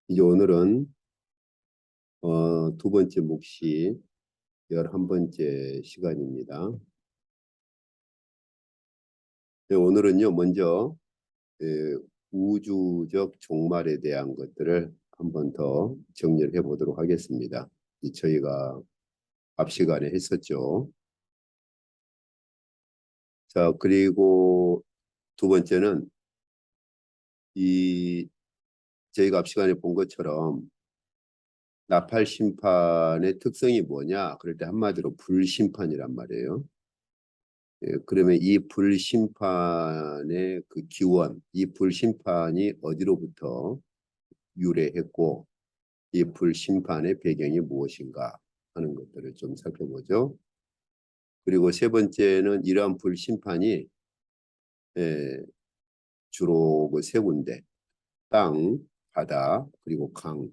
이제 오늘은 두 번째 묵시 11번째 시간입니다. 네, 오늘은요 먼저 예, 우주적 종말에 대한 것들을 한번 더 정리를 해보도록 하겠습니다. 저희가 앞 시간에 했었죠. 자, 그리고 두 번째는 이 저희가 앞 시간에 본 것처럼 나팔 심판의 특성이 뭐냐? 그럴 때 한마디로 불심판이란 말이에요. 그러면 이 불심판의 그 기원, 이 불심판이 어디로부터 유래했고, 이 불심판의 배경이 무엇인가 하는 것들을 좀 살펴보죠. 그리고 세 번째는 이러한 불심판이 주로 그 세 군데, 땅, 바다, 그리고 강,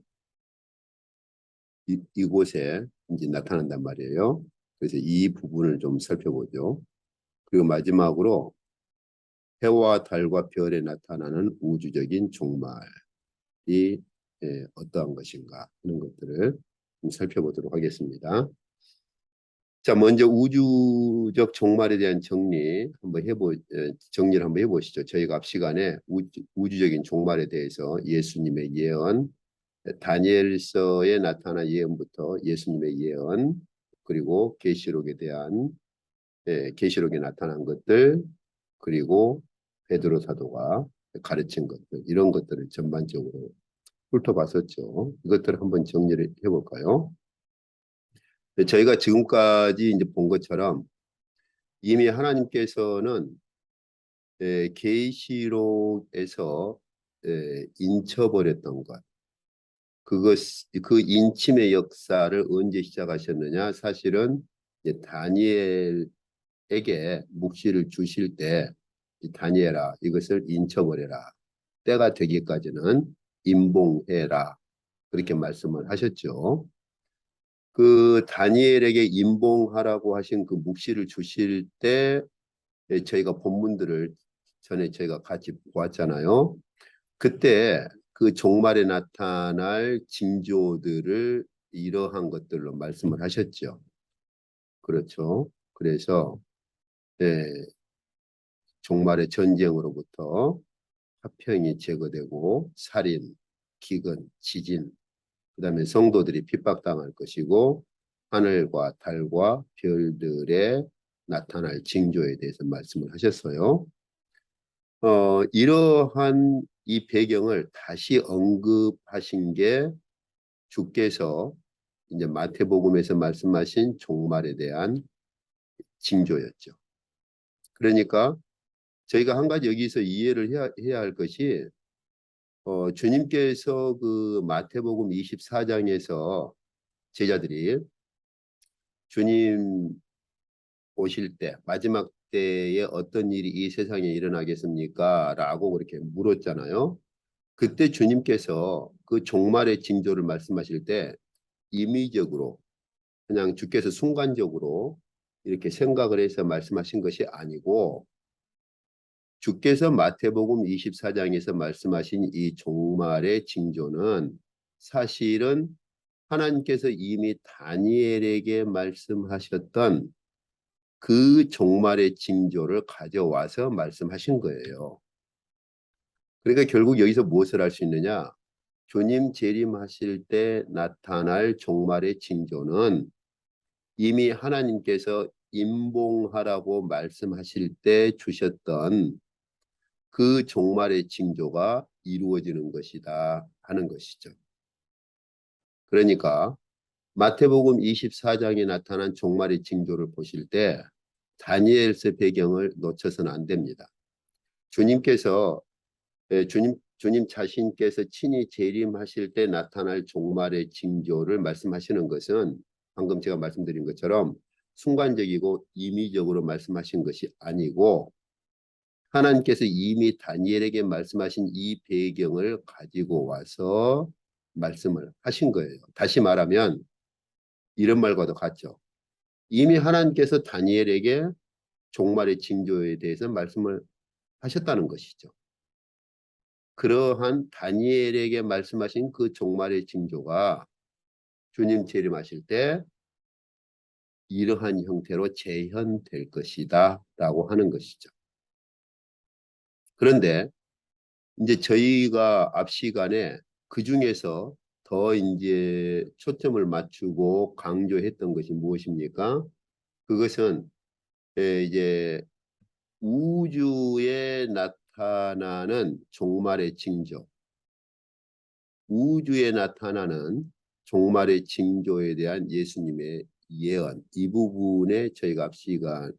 이곳에 이제 나타난단 말이에요. 그래서 이 부분을 좀 살펴보죠. 그리고 마지막으로 해와 달과 별에 나타나는 우주적인 종말이 어떠한 것인가 하는 것들을 좀 살펴보도록 하겠습니다. 자, 먼저 우주적 종말에 대한 정리를 한번 해보시죠. 저희가 앞 시간에 우주적인 종말에 대해서 예수님의 예언, 다니엘서에 나타난 예언부터 예수님의 예언, 그리고 계시록에 나타난 것들, 그리고 베드로 사도가 가르친 것들, 이런 것들을 전반적으로 훑어봤었죠. 이것들을 한번 정리를 해볼까요? 저희가 지금까지 이제 본 것처럼 이미 하나님께서는 계시록에서 인쳐버렸던 것, 그 인침의 역사를 언제 시작하셨느냐? 사실은 이제 다니엘에게 묵시를 주실 때 다니엘아 이것을 인쳐버려라. 때가 되기까지는 임봉해라. 그렇게 말씀을 하셨죠. 그 다니엘에게 임봉하라고 하신 그 묵시를 주실 때 저희가 본문들을 전에 저희가 같이 보았잖아요. 그때 그 종말에 나타날 징조들을 이러한 것들로 말씀을 하셨죠. 그렇죠. 그래서 예, 종말의 전쟁으로부터 화평이 제거되고 살인, 기근, 지진, 그다음에 성도들이 핍박당할 것이고 하늘과 달과 별들에 나타날 징조에 대해서 말씀을 하셨어요. 이러한 이 배경을 다시 언급하신 게 주께서 이제 마태복음에서 말씀하신 종말에 대한 징조였죠. 그러니까 저희가 한 가지 여기서 이해를 해야 할 것이 주님께서 그 마태복음 24장에서 제자들이 주님 오실 때 마지막 때에 어떤 일이 이 세상에 일어나겠습니까? 라고 그렇게 물었잖아요. 그때 주님께서 그 종말의 징조를 말씀하실 때 임의적으로 그냥 주께서 순간적으로 이렇게 생각을 해서 말씀하신 것이 아니고 주께서 마태복음 24장에서 말씀하신 이 종말의 징조는 사실은 하나님께서 이미 다니엘에게 말씀하셨던 그 종말의 징조를 가져와서 말씀하신 거예요. 그러니까 결국 여기서 무엇을 할 수 있느냐? 주님 재림하실 때 나타날 종말의 징조는 이미 하나님께서 임봉하라고 말씀하실 때 주셨던 그 종말의 징조가 이루어지는 것이다 하는 것이죠. 그러니까 마태복음 24장에 나타난 종말의 징조를 보실 때 다니엘서 배경을 놓쳐서는 안 됩니다. 주님께서 주님 자신께서 친히 재림하실 때 나타날 종말의 징조를 말씀하시는 것은 방금 제가 말씀드린 것처럼 순간적이고 임의적으로 말씀하신 것이 아니고 하나님께서 이미 다니엘에게 말씀하신 이 배경을 가지고 와서 말씀을 하신 거예요. 다시 말하면 이런 말과도 같죠. 이미 하나님께서 다니엘에게 종말의 징조에 대해서 말씀을 하셨다는 것이죠. 그러한 다니엘에게 말씀하신 그 종말의 징조가 주님 재림하실 때 이러한 형태로 재현될 것이다 라고 하는 것이죠. 그런데 이제 저희가 앞 시간에 그 중에서 더 이제 초점을 맞추고 강조했던 것이 무엇입니까? 그것은 이제 우주에 나타나는 종말의 징조, 우주에 나타나는 종말의 징조에 대한 예수님의 예언, 이 부분에 저희가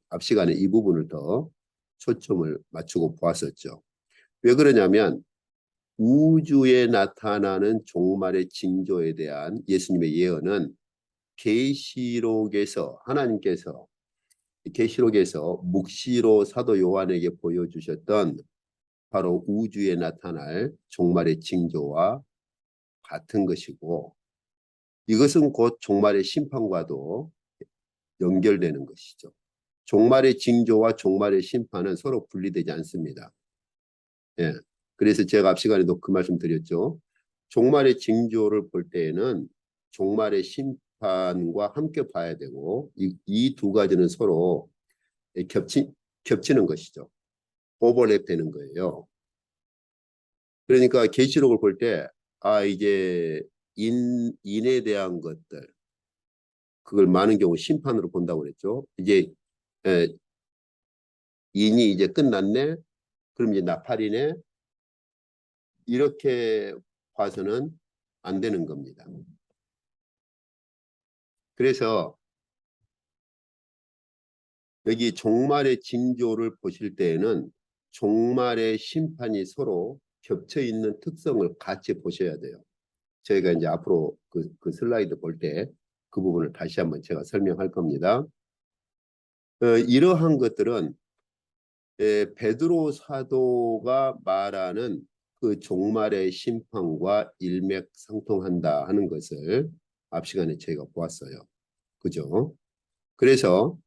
앞 시간에 이 부분을 더 초점을 맞추고 보았었죠. 왜 그러냐면 우주에 나타나는 종말의 징조에 대한 예수님의 예언은 계시록에서 하나님께서 계시록에서 묵시로 사도 요한에게 보여주셨던 바로 우주에 나타날 종말의 징조와 같은 것이고 이것은 곧 종말의 심판과도 연결되는 것이죠. 종말의 징조와 종말의 심판은 서로 분리되지 않습니다. 예. 그래서 제가 앞 시간에도 그 말씀 드렸죠. 종말의 징조를 볼 때에는 종말의 심판과 함께 봐야 되고 이 두 가지는 서로 겹치는 것이죠. 오버랩 되는 거예요. 그러니까 계시록을 볼 때 이제 인에 대한 것들 그걸 많은 경우 심판으로 본다고 그랬죠. 이제 에, 인이 이제 끝났네. 그럼 이제 나팔이네. 이렇게 봐서는 안 되는 겁니다. 그래서 여기 종말의 징조를 보실 때에는 종말의 심판이 서로 겹쳐 있는 특성을 같이 보셔야 돼요. 저희가 이제 앞으로 그 슬라이드 볼 때 그 부분을 다시 한번 제가 설명할 겁니다. 이러한 것들은 베드로 사도가 말하는 그 종말의 심판과 일맥상통한다 하는 것을 앞 시간에 저희가 보았어요. 그죠? 그래서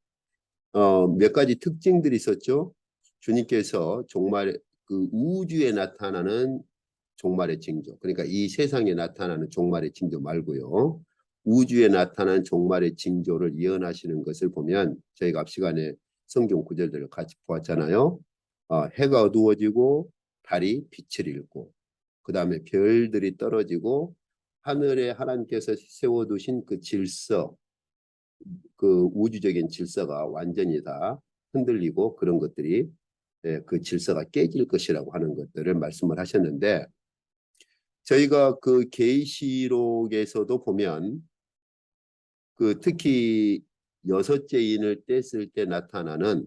몇 가지 특징들이 있었죠. 주님께서 종말 그 우주에 나타나는 종말의 징조. 그러니까 이 세상에 나타나는 종말의 징조 말고요. 우주에 나타난 종말의 징조를 예언하시는 것을 보면 저희가 앞 시간에 성경 구절들을 같이 보았잖아요. 해가 어두워지고 달이 빛을 잃고 그 다음에 별들이 떨어지고 하늘에 하나님께서 세워두신 그 질서 그 우주적인 질서가 완전히 다 흔들리고 그런 것들이 그 질서가 깨질 것이라고 하는 것들을 말씀을 하셨는데 저희가 그 계시록에서도 보면 그 특히 여섯째 인을 뗐을 때 나타나는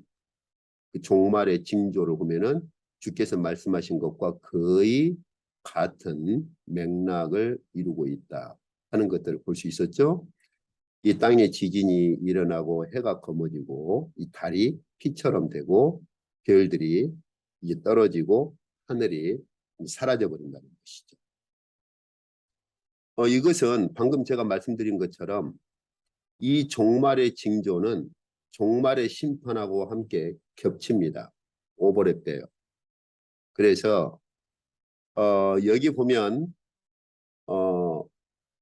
그 종말의 징조를 보면은 주께서 말씀하신 것과 거의 같은 맥락을 이루고 있다 하는 것들을 볼 수 있었죠. 이 땅에 지진이 일어나고 해가 검어지고 이 달이 피처럼 되고 별들이 이제 떨어지고 하늘이 사라져 버린다는 것이죠. 이것은 방금 제가 말씀드린 것처럼 이 종말의 징조는 종말의 심판하고 함께 겹칩니다. 오버랩돼요. 그래서 여기 보면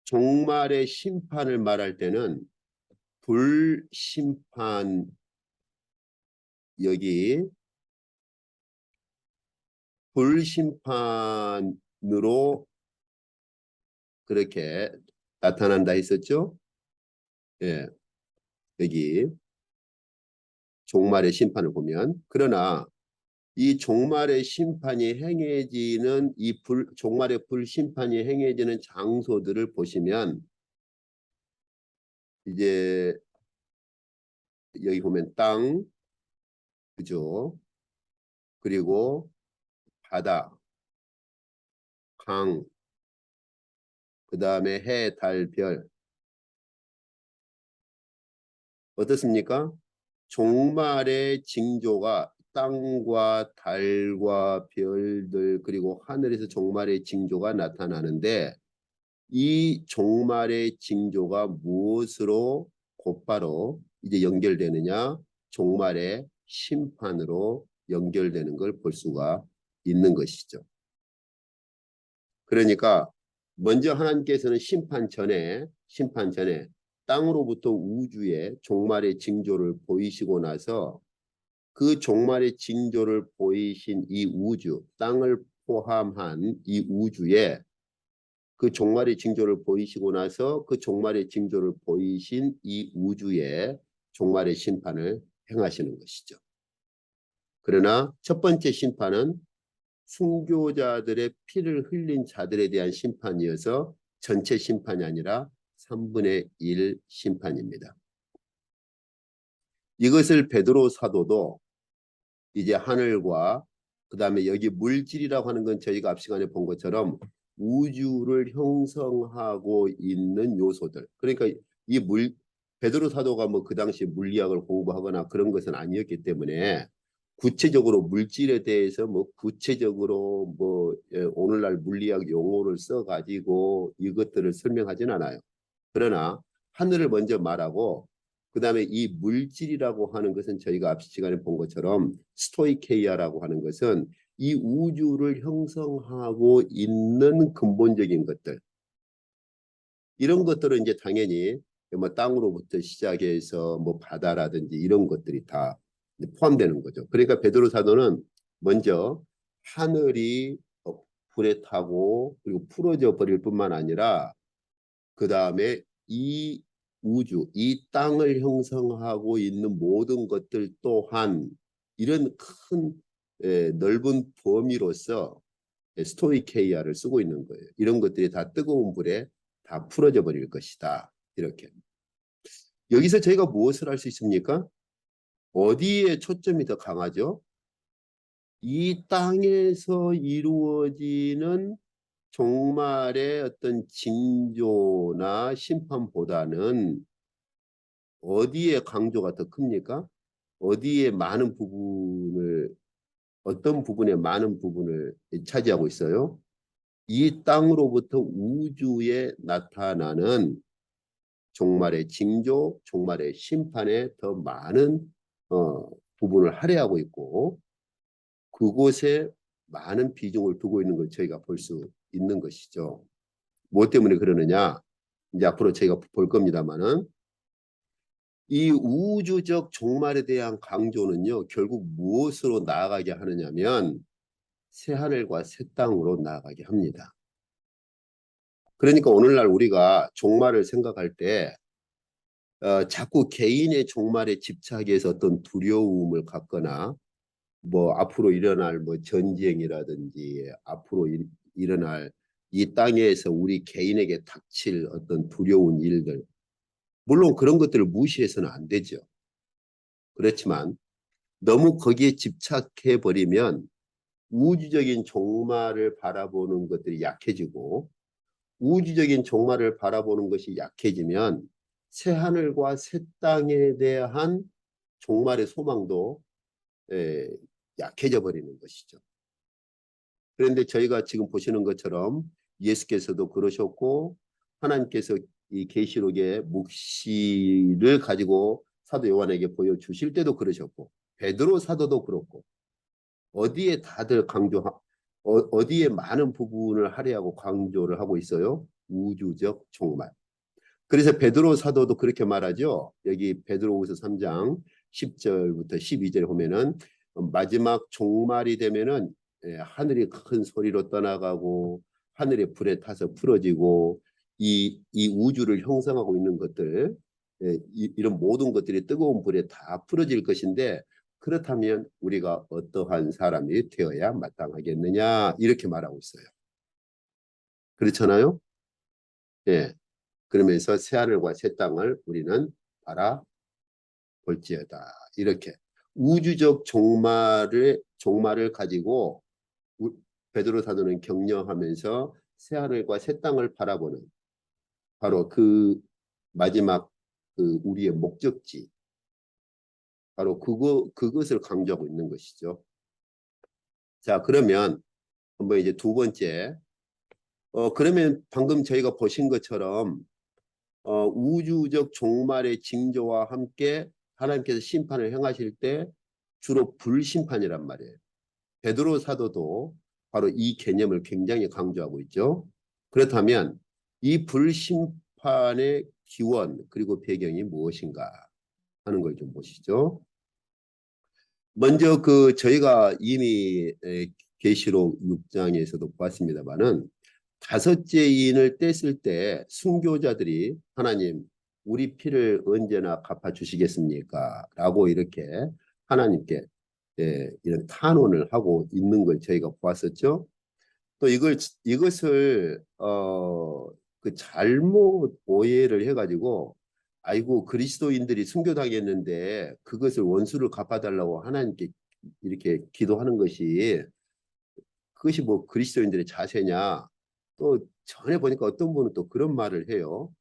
종말의 심판을 말할 때는 불심판 여기 불심판으로 그렇게 나타난다 했었죠. 예, 여기 종말의 심판을 보면 그러나 이 종말의 심판이 행해지는 종말의 불심판이 행해지는 장소들을 보시면 이제 여기 보면 땅 그죠? 그리고 바다, 강, 그 다음에 해, 달, 별 어떻습니까? 종말의 징조가 땅과 달과 별들 그리고 하늘에서 종말의 징조가 나타나는데 이 종말의 징조가 무엇으로 곧바로 이제 연결되느냐? 종말의 심판으로 연결되는 걸 볼 수가 있는 것이죠. 그러니까 먼저 하나님께서는 심판 전에 땅으로부터 우주의 종말의 징조를 보이시고 나서 그 종말의 징조를 보이신 이 우주, 땅을 포함한 이 우주에 그 종말의 징조를 보이시고 나서 그 종말의 징조를 보이신 이 우주에 종말의 심판을 행하시는 것이죠. 그러나 첫 번째 심판은 순교자들의 피를 흘린 자들에 대한 심판이어서 전체 심판이 아니라 3분의 1 심판입니다. 이것을 베드로 사도도 이제 하늘과 그다음에 여기 물질이라고 하는 건 저희가 앞 시간에 본 것처럼 우주를 형성하고 있는 요소들. 그러니까 베드로 사도가 뭐 그 당시 물리학을 공부하거나 그런 것은 아니었기 때문에 구체적으로 물질에 대해서 뭐 구체적으로 뭐 오늘날 물리학 용어를 써 가지고 이것들을 설명하진 않아요. 그러나 하늘을 먼저 말하고 그다음에 이 물질이라고 하는 것은 저희가 앞 시간에 본 것처럼 스토이케이아라고 하는 것은 이 우주를 형성하고 있는 근본적인 것들, 이런 것들은 이제 당연히 뭐 땅으로부터 시작해서 뭐 바다라든지 이런 것들이 다 포함되는 거죠. 그러니까 베드로 사도는 먼저 하늘이 불에 타고 그리고 풀어져 버릴 뿐만 아니라 그 다음에 이 우주, 이 땅을 형성하고 있는 모든 것들 또한 이런 큰 넓은 범위로서 스토이케이아를 쓰고 있는 거예요. 이런 것들이 다 뜨거운 불에 다 풀어져 버릴 것이다. 이렇게. 여기서 저희가 무엇을 할 수 있습니까? 어디에 초점이 더 강하죠? 이 땅에서 이루어지는 종말의 어떤 징조나 심판보다는 어디에 강조가 더 큽니까? 어디에 많은 부분을 어떤 부분에 많은 부분을 차지하고 있어요? 이 땅으로부터 우주에 나타나는 종말의 징조, 종말의 심판에 더 많은 부분을 할애하고 있고 그곳에 많은 비중을 두고 있는 걸 저희가 볼 수 있는 것이죠. 뭐 때문에 그러느냐? 이제 앞으로 저희가 볼 겁니다만은 이 우주적 종말에 대한 강조는요, 결국 무엇으로 나아가게 하느냐면 새하늘과 새 땅으로 나아가게 합니다. 그러니까 오늘날 우리가 종말을 생각할 때 자꾸 개인의 종말에 집착해서 어떤 두려움을 갖거나 뭐 앞으로 일어날 뭐 전쟁이라든지 앞으로 일어날 이 땅에서 우리 개인에게 닥칠 어떤 두려운 일들, 물론 그런 것들을 무시해서는 안 되죠. 그렇지만 너무 거기에 집착해 버리면 우주적인 종말을 바라보는 것들이 약해지고 우주적인 종말을 바라보는 것이 약해지면 새 하늘과 새 땅에 대한 종말의 소망도 약해져 버리는 것이죠. 그런데 저희가 지금 보시는 것처럼 예수께서도 그러셨고 하나님께서 이 계시록의 묵시를 가지고 사도 요한에게 보여주실 때도 그러셨고 베드로 사도도 그렇고 어디에 다들 어디에 많은 부분을 할애하고 강조를 하고 있어요? 우주적 종말. 그래서 베드로 사도도 그렇게 말하죠. 여기 베드로후서 3장 10절부터 12절에 보면은 마지막 종말이 되면은 하늘이 큰 소리로 떠나가고 하늘의 불에 타서 풀어지고 이 우주를 형성하고 있는 것들 이런 모든 것들이 뜨거운 불에 다 풀어질 것인데 그렇다면 우리가 어떠한 사람이 되어야 마땅하겠느냐 이렇게 말하고 있어요. 그렇잖아요? 예. 그러면서 새하늘과 새 땅을 우리는 바라볼지어다. 이렇게 우주적 종말을 가지고 베드로 사도는 격려하면서 새하늘과 새 땅을 바라보는 바로 그 마지막 그 우리의 목적지 바로 그것을 강조하고 있는 것이죠. 자, 그러면 한번 이제 두 번째 그러면 방금 저희가 보신 것처럼 우주적 종말의 징조와 함께 하나님께서 심판을 행하실 때 주로 불심판이란 말이에요. 베드로 사도도 바로 이 개념을 굉장히 강조하고 있죠. 그렇다면 이 불심판의 기원 그리고 배경이 무엇인가 하는 걸 좀 보시죠. 먼저 저희가 이미 계시록 6장에서도 보았습니다만은 다섯째 인을 뗐을 때 순교자들이 하나님 우리 피를 언제나 갚아주시겠습니까? 라고 이렇게 하나님께 이런 탄원을 하고 있는 걸 저희가 보았었죠. 또 이것을 그 잘못 오해를 해가지고 아이고 그리스도인들이 순교당했는데 그것을 원수를 갚아달라고 하나님께 이렇게 기도하는 것이 그것이 뭐 그리스도인들의 자세냐. 또 전에 보니까 어떤 분은 또 그런 말을 해요.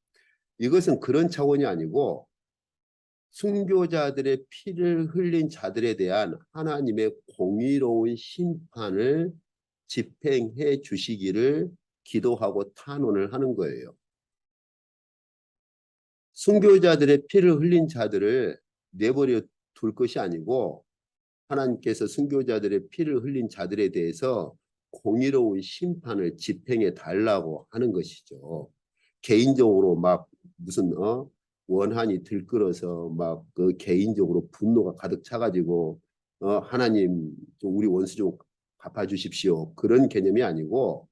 이것은 그런 차원이 아니고 순교자들의 피를 흘린 자들에 대한 하나님의 공의로운 심판을 집행해 주시기를 기도하고 탄원을 하는 거예요. 순교자들의 피를 흘린 자들을 내버려 둘 것이 아니고 하나님께서 순교자들의 피를 흘린 자들에 대해서 공의로운 심판을 집행해 달라고 하는 것이죠. 개인적으로 막 무슨 원한이 들끓어서 막 그 개인적으로 분노가 가득 차가지고 하나님 좀 우리 원수 좀 갚아주십시오. 그런 개념이 아니고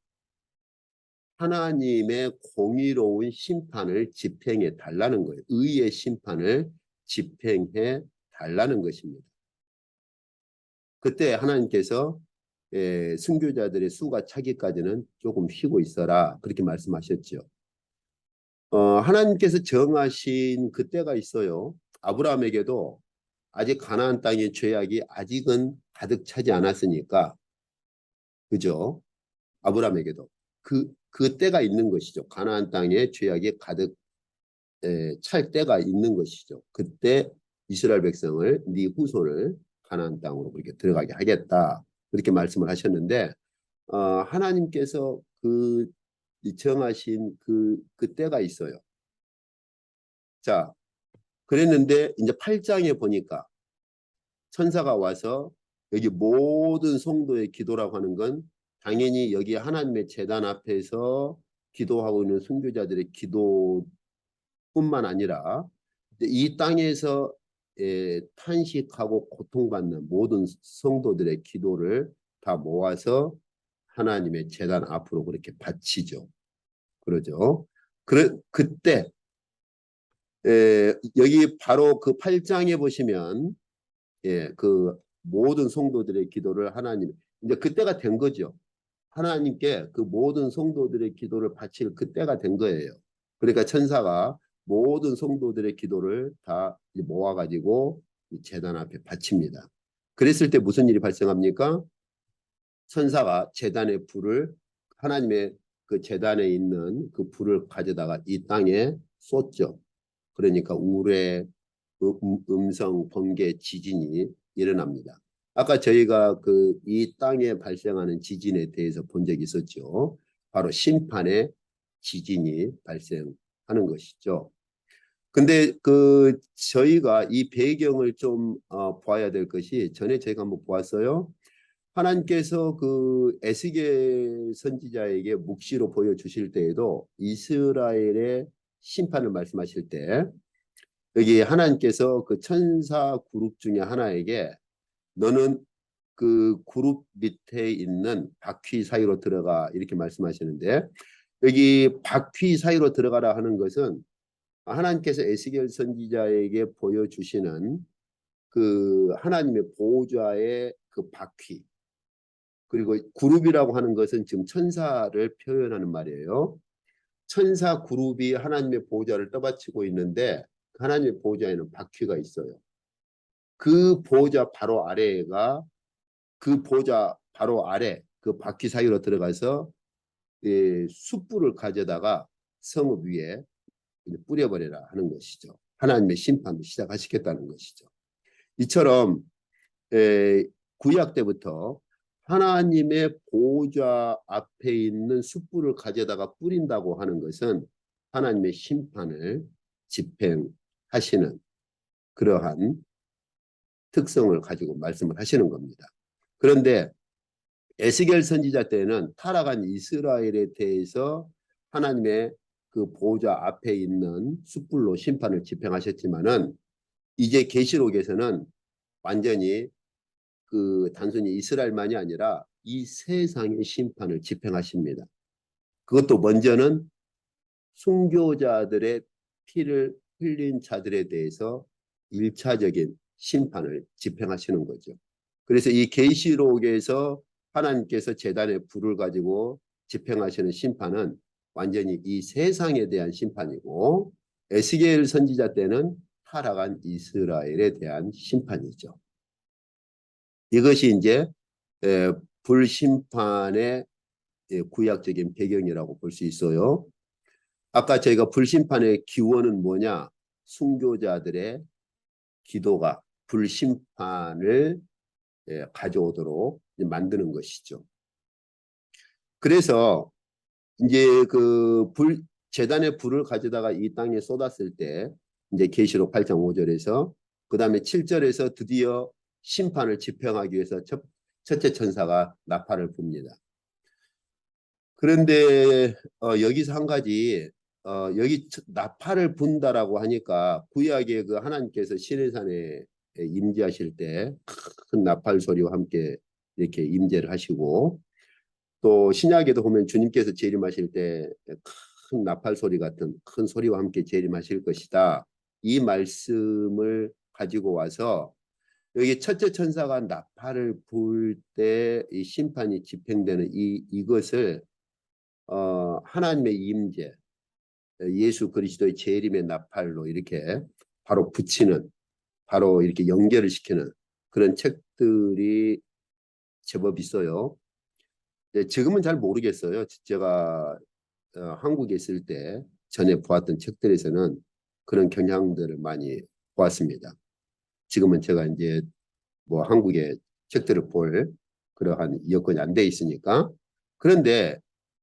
하나님의 공의로운 심판을 집행해 달라는 거예요. 의의 심판을 집행해 달라는 것입니다. 그때 하나님께서 순교자들의 수가 차기까지는 조금 쉬고 있어라 그렇게 말씀하셨죠. 하나님께서 정하신 그때가 있어요. 아브라함에게도 아직 가나안 땅의 죄악이 아직은 가득 차지 않았으니까 그죠? 아브라함에게도 그 때가 있는 것이죠. 가나안 땅의 죄악이 가득 찰 때가 있는 것이죠. 그때 이스라엘 백성을 네 후손을 가나안 땅으로 그렇게 들어가게 하겠다. 그렇게 말씀을 하셨는데 하나님께서 정하신 그 때가 있어요. 자, 그랬는데 이제 8장에 보니까 천사가 와서 여기 모든 성도의 기도라고 하는 건 당연히 여기 하나님의 제단 앞에서 기도하고 있는 순교자들의 기도뿐만 아니라 이 땅에서 탄식하고 고통받는 모든 성도들의 기도를 다 모아서 하나님의 제단 앞으로 그렇게 바치죠. 그러죠. 그때 여기 바로 그 8장에 보시면 그 모든 성도들의 기도를 하나님 이제 그때가 된 거죠. 하나님께 그 모든 성도들의 기도를 바칠 그때가 된 거예요. 그러니까 천사가 모든 성도들의 기도를 다 모아가지고 제단 앞에 바칩니다. 그랬을 때 무슨 일이 발생합니까? 천사가 제단의 불을 하나님의 그 제단에 있는 그 불을 가져다가 이 땅에 쏟죠. 그러니까 우레, 음성, 번개, 지진이 일어납니다. 아까 저희가 이 땅에 발생하는 지진에 대해서 본 적이 있었죠. 바로 심판의 지진이 발생하는 것이죠. 근데 저희가 이 배경을 좀 봐야 될 것이 전에 저희가 한번 보았어요. 하나님께서 에스겔 선지자에게 묵시로 보여주실 때에도 이스라엘의 심판을 말씀하실 때 여기 하나님께서 그 천사 그룹 중에 하나에게 너는 그 그룹 밑에 있는 바퀴 사이로 들어가 이렇게 말씀하시는데 여기 바퀴 사이로 들어가라 하는 것은 하나님께서 에스겔 선지자에게 보여주시는 그 하나님의 보호자의 그 바퀴 그리고 그룹이라고 하는 것은 지금 천사를 표현하는 말이에요. 천사 그룹이 하나님의 보호자를 떠받치고 있는데 하나님의 보호자에는 바퀴가 있어요. 그 보호자 바로 아래가 그 보호자 바로 아래 그 바퀴 사이로 들어가서 숯불을 가져다가 성읍 위에 뿌려버려라 하는 것이죠. 하나님의 심판을 시작하시겠다는 것이죠. 이처럼 구약 때부터 하나님의 보호자 앞에 있는 숯불을 가져다가 뿌린다고 하는 것은 하나님의 심판을 집행하시는 그러한 특성을 가지고 말씀을 하시는 겁니다. 그런데 에스겔 선지자 때는 타락한 이스라엘에 대해서 하나님의 그 보호자 앞에 있는 숯불로 심판을 집행하셨지만은 이제 계시록에서는 완전히 그 단순히 이스라엘만이 아니라 이 세상의 심판을 집행하십니다. 그것도 먼저는 순교자들의 피를 흘린 자들에 대해서 1차적인 심판을 집행하시는 거죠. 그래서 이 계시록에서 하나님께서 제단의 불을 가지고 집행하시는 심판은 완전히 이 세상에 대한 심판이고 에스겔 선지자 때는 타락한 이스라엘에 대한 심판이죠. 이것이 이제 불심판의 구약적인 배경이라고 볼 수 있어요. 아까 저희가 불심판의 기원은 뭐냐? 순교자들의 기도가 불심판을 가져오도록 만드는 것이죠. 그래서 이제 그 제단의 불을 가져다가 이 땅에 쏟았을 때 이제 계시록 8장 5절에서 그 다음에 7절에서 드디어 심판을 집행하기 위해서 첫째 천사가 나팔을 붑니다. 그런데 여기서 한 가지 여기 나팔을 분다라고 하니까 구약의 그 하나님께서 시내산에 임재하실 때 큰 나팔 소리와 함께 이렇게 임재를 하시고 또 신약에도 보면 주님께서 재림하실 때 큰 나팔 소리 같은 큰 소리와 함께 재림하실 것이다. 이 말씀을 가지고 와서 여기 첫째 천사가 나팔을 불 때 이 심판이 집행되는 이것을 하나님의 임재, 예수 그리스도의 재림의 나팔로 이렇게 바로 붙이는, 바로 이렇게 연결을 시키는 그런 책들이 제법 있어요. 지금은 잘 모르겠어요. 제가 한국에 있을 때 전에 보았던 책들에서는 그런 경향들을 많이 보았습니다. 지금은 제가 이제 뭐 한국의 책들을 볼 그러한 여건이 안 돼 있으니까. 그런데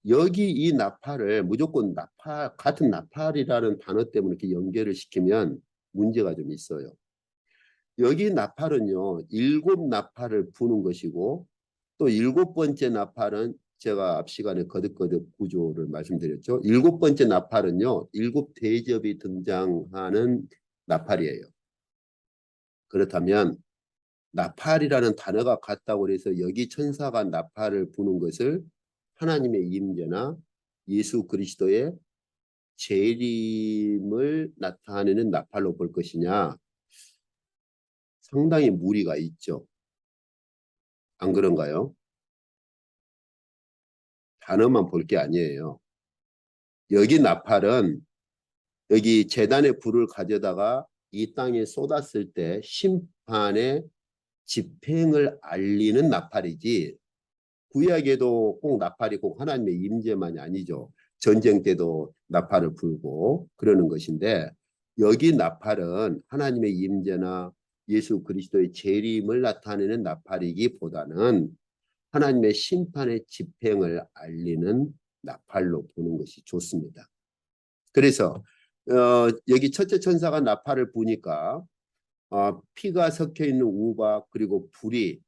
여기 이 나팔을 무조건 나팔, 같은 나팔이라는 단어 때문에 이렇게 연결을 시키면 문제가 좀 있어요. 여기 나팔은요, 7나팔을 부는 것이고 또 7번째 나팔은 제가 앞 시간에 거듭거듭 구조를 말씀드렸죠. 7번째 나팔은요, 7대접이 등장하는 나팔이에요. 그렇다면 나팔이라는 단어가 같다고 해서 여기 천사가 나팔을 부는 것을 하나님의 임재나 예수 그리스도의 재림을 나타내는 나팔로 볼 것이냐? 상당히 무리가 있죠. 안 그런가요? 단어만 볼 게 아니에요. 여기 나팔은 여기 제단의 불을 가져다가 이 땅에 쏟았을 때 심판의 집행을 알리는 나팔이지 구약에도 꼭 나팔이 꼭 하나님의 임재만이 아니죠. 전쟁 때도 나팔을 불고 그러는 것인데 여기 나팔은 하나님의 임재나 예수 그리스도의 재림을 나타내는 나팔이기보다는 하나님의 심판의 집행을 알리는 나팔로 보는 것이 좋습니다. 그래서 여기 첫째 천사가 나팔을 부니까 피가 섞여 있는 우박 그리고 불이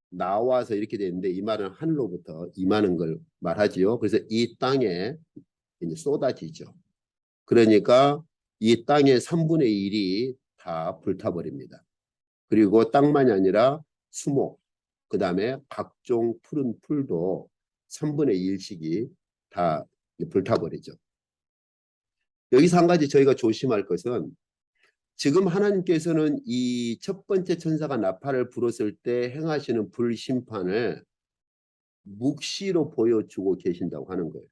나와서 이렇게 되는데 이 말은 하늘로부터 임하는 걸 말하지요. 그래서 이 땅에 이제 쏟아지죠. 그러니까 이 땅의 3분의 1이 다 불타버립니다. 그리고 땅만이 아니라 수목, 그 다음에 각종 푸른 풀도 3분의 1씩이 다 불타버리죠. 여기서 한 가지 저희가 조심할 것은 지금 하나님께서는 이 첫 번째 천사가 나팔을 불었을 때 행하시는 불심판을 묵시로 보여주고 계신다고 하는 거예요.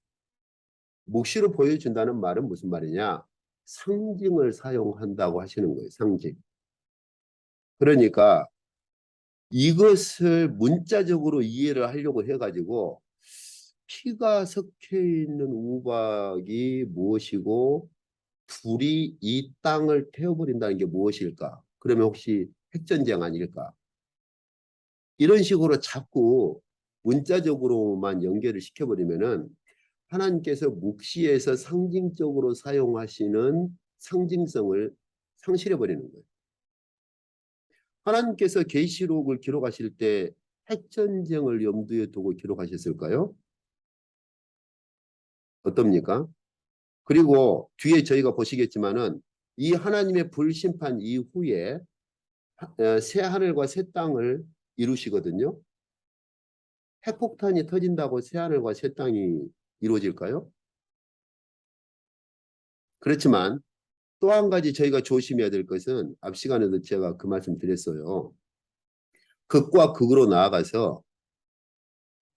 묵시로 보여준다는 말은 무슨 말이냐? 상징을 사용한다고 하시는 거예요. 상징. 그러니까 이것을 문자적으로 이해를 하려고 해가지고 피가 섞여 있는 우박이 무엇이고 불이 이 땅을 태워버린다는 게 무엇일까? 그러면 혹시 핵전쟁 아닐까? 이런 식으로 자꾸 문자적으로만 연결을 시켜버리면은 하나님께서 묵시에서 상징적으로 사용하시는 상징성을 상실해버리는 거예요. 하나님께서 계시록을 기록하실 때 핵전쟁을 염두에 두고 기록하셨을까요? 어떻습니까? 그리고 뒤에 저희가 보시겠지만은 이 하나님의 불심판 이후에 새 하늘과 새 땅을 이루시거든요. 핵폭탄이 터진다고 새 하늘과 새 땅이 이루어질까요? 그렇지만 또 한 가지 저희가 조심해야 될 것은 앞 시간에도 제가 그 말씀 드렸어요. 극과 극으로 나아가서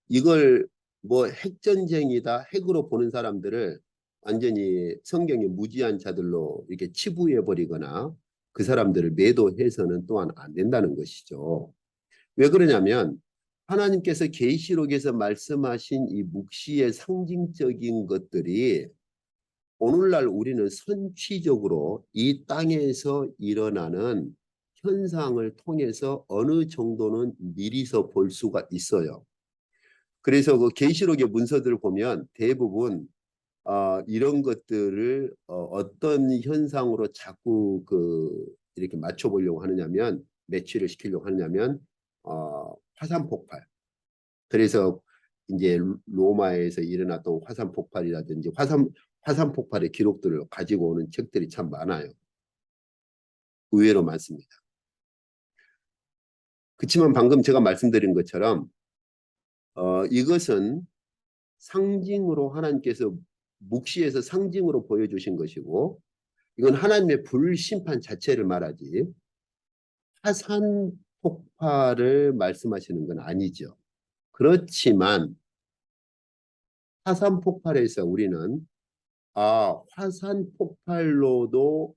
이걸 뭐 핵전쟁이다, 핵으로 보는 사람들을 완전히 성경에 무지한 자들로 이렇게 치부해 버리거나 그 사람들을 매도해서는 또한 안 된다는 것이죠. 왜 그러냐면 하나님께서 계시록에서 말씀하신 이 묵시의 상징적인 것들이 오늘날 우리는 선취적으로 이 땅에서 일어나는 현상을 통해서 어느 정도는 미리서 볼 수가 있어요. 그래서 그 계시록의 문서들을 보면 대부분 이런 것들을 어떤 현상으로 자꾸 이렇게 맞춰보려고 하느냐면 매치를 시키려고 하느냐면 화산 폭발. 그래서 이제 로마에서 일어났던 화산 폭발이라든지 화산 폭발의 기록들을 가지고 오는 책들이 참 많아요. 의외로 많습니다. 그렇지만 방금 제가 말씀드린 것처럼 이것은 상징으로 하나님께서 묵시에서 상징으로 보여주신 것이고 이건 하나님의 불심판 자체를 말하지 화산 폭발을 말씀하시는 건 아니죠. 그렇지만 화산 폭발에서 우리는 화산 폭발로도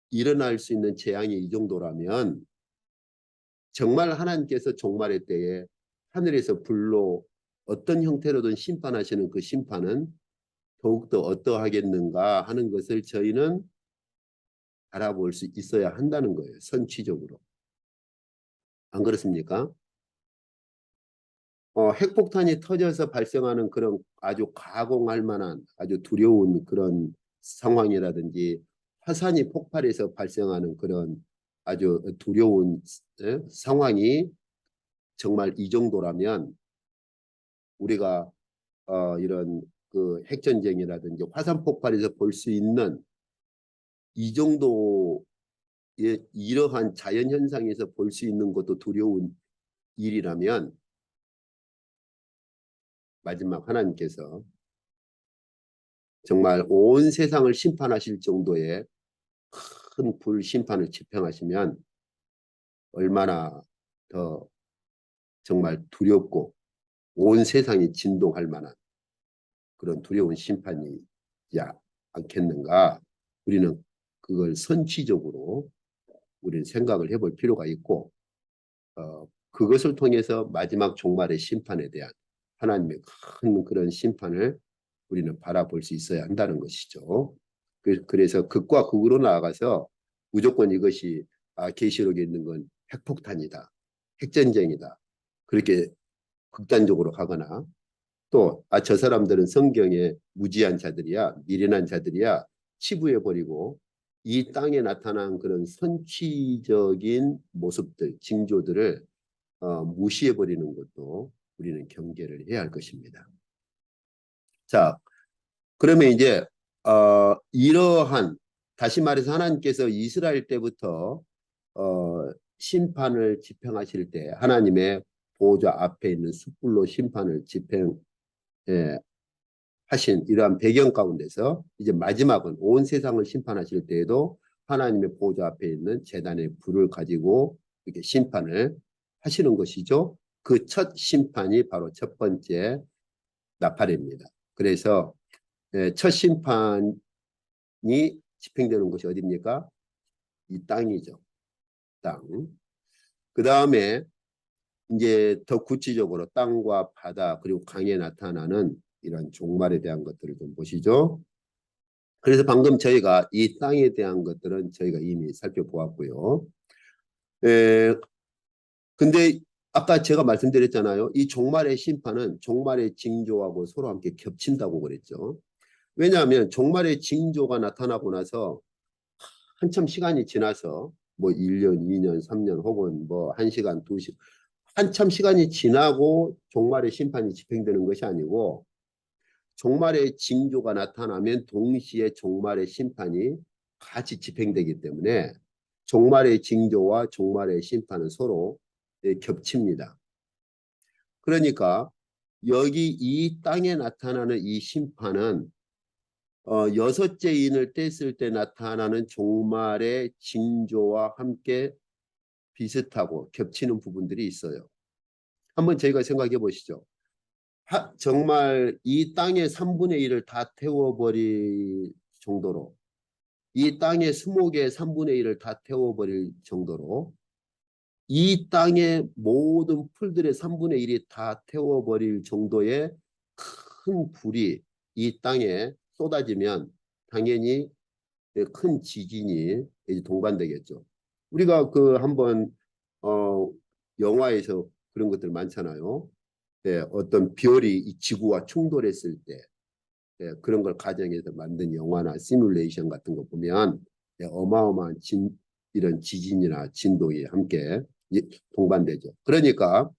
일어날 수 있는 재앙이 이 정도라면 정말 하나님께서 종말의 때에 하늘에서 불로 어떤 형태로든 심판하시는 그 심판은 더욱더 어떠하겠는가 하는 것을 저희는 알아볼 수 있어야 한다는 거예요. 선취적으로. 안 그렇습니까? 핵폭탄이 터져서 발생하는 그런 아주 가공할 만한 아주 두려운 그런 상황이라든지 화산이 폭발해서 발생하는 그런 아주 두려운 상황이 정말 이 정도라면 우리가 이런 그 핵전쟁이라든지 화산 폭발에서 볼 수 있는 이 정도의 이러한 자연현상에서 볼 수 있는 것도 두려운 일이라면 마지막 하나님께서 정말 온 세상을 심판하실 정도의 큰 불심판을 집행하시면 얼마나 더 정말 두렵고 온 세상이 진동할 만한 그런 두려운 심판이지 않겠는가. 우리는 그걸 선취적으로 우리는 생각을 해볼 필요가 있고 그것을 통해서 마지막 종말의 심판에 대한 하나님의 큰 그런 심판을 우리는 바라볼 수 있어야 한다는 것이죠. 그래서 극과 극으로 나아가서 무조건 이것이 계시록에 있는 건 핵폭탄이다, 핵전쟁이다 그렇게 극단적으로 가거나 또 저 사람들은 성경에 무지한 자들이야, 미련한 자들이야 치부해버리고 이 땅에 나타난 그런 선취적인 모습들, 징조들을 무시해버리는 것도 우리는 경계를 해야 할 것입니다. 자, 그러면 이제 이러한 다시 말해서 하나님께서 이스라엘 때부터 심판을 집행하실 때 하나님의 보호자 앞에 있는 숯불로 심판을 집행하신 이러한 배경 가운데서 이제 마지막은 온 세상을 심판하실 때에도 하나님의 보호자 앞에 있는 제단의 불을 가지고 이렇게 심판을 하시는 것이죠. 그 첫 심판이 바로 첫 번째 나팔입니다. 그래서 첫 심판이 집행되는 곳이 어디입니까? 이 땅이죠. 땅. 그 다음에 이제 더 구체적으로 땅과 바다 그리고 강에 나타나는 이런 종말에 대한 것들을 좀 보시죠. 그래서 방금 저희가 이 땅에 대한 것들은 저희가 이미 살펴보았고요. 근데 아까 제가 말씀드렸잖아요. 이 종말의 심판은 종말의 징조하고 서로 함께 겹친다고 그랬죠. 왜냐하면 종말의 징조가 나타나고 나서 한참 시간이 지나서 뭐 1년, 2년, 3년 혹은 뭐 1시간, 2시간 한참 시간이 지나고 종말의 심판이 집행되는 것이 아니고 종말의 징조가 나타나면 동시에 종말의 심판이 같이 집행되기 때문에 종말의 징조와 종말의 심판은 서로 겹칩니다. 그러니까 여기 이 땅에 나타나는 이 심판은 여섯째 인을 뗐을 때 나타나는 종말의 징조와 함께 비슷하고 겹치는 부분들이 있어요. 한번 저희가 생각해 보시죠. 정말 이 땅의 3분의 1을 다 태워버릴 정도로 이 땅의 수목의 3분의 1을 다 태워버릴 정도로 이 땅의 모든 풀들의 3분의 1이 다 태워버릴 정도의 큰 불이 이 땅에 쏟아지면 당연히 큰 지진이 이제 동반되겠죠. 우리가 그 한번 영화에서 그런 것들 많잖아요. 예, 어떤 별이 이 지구와 충돌했을 때 예, 그런 걸 가정해서 만든 영화나 시뮬레이션 같은 거 보면 예, 어마어마한 이런 지진이나 진동이 함께 동반되죠. 그러니까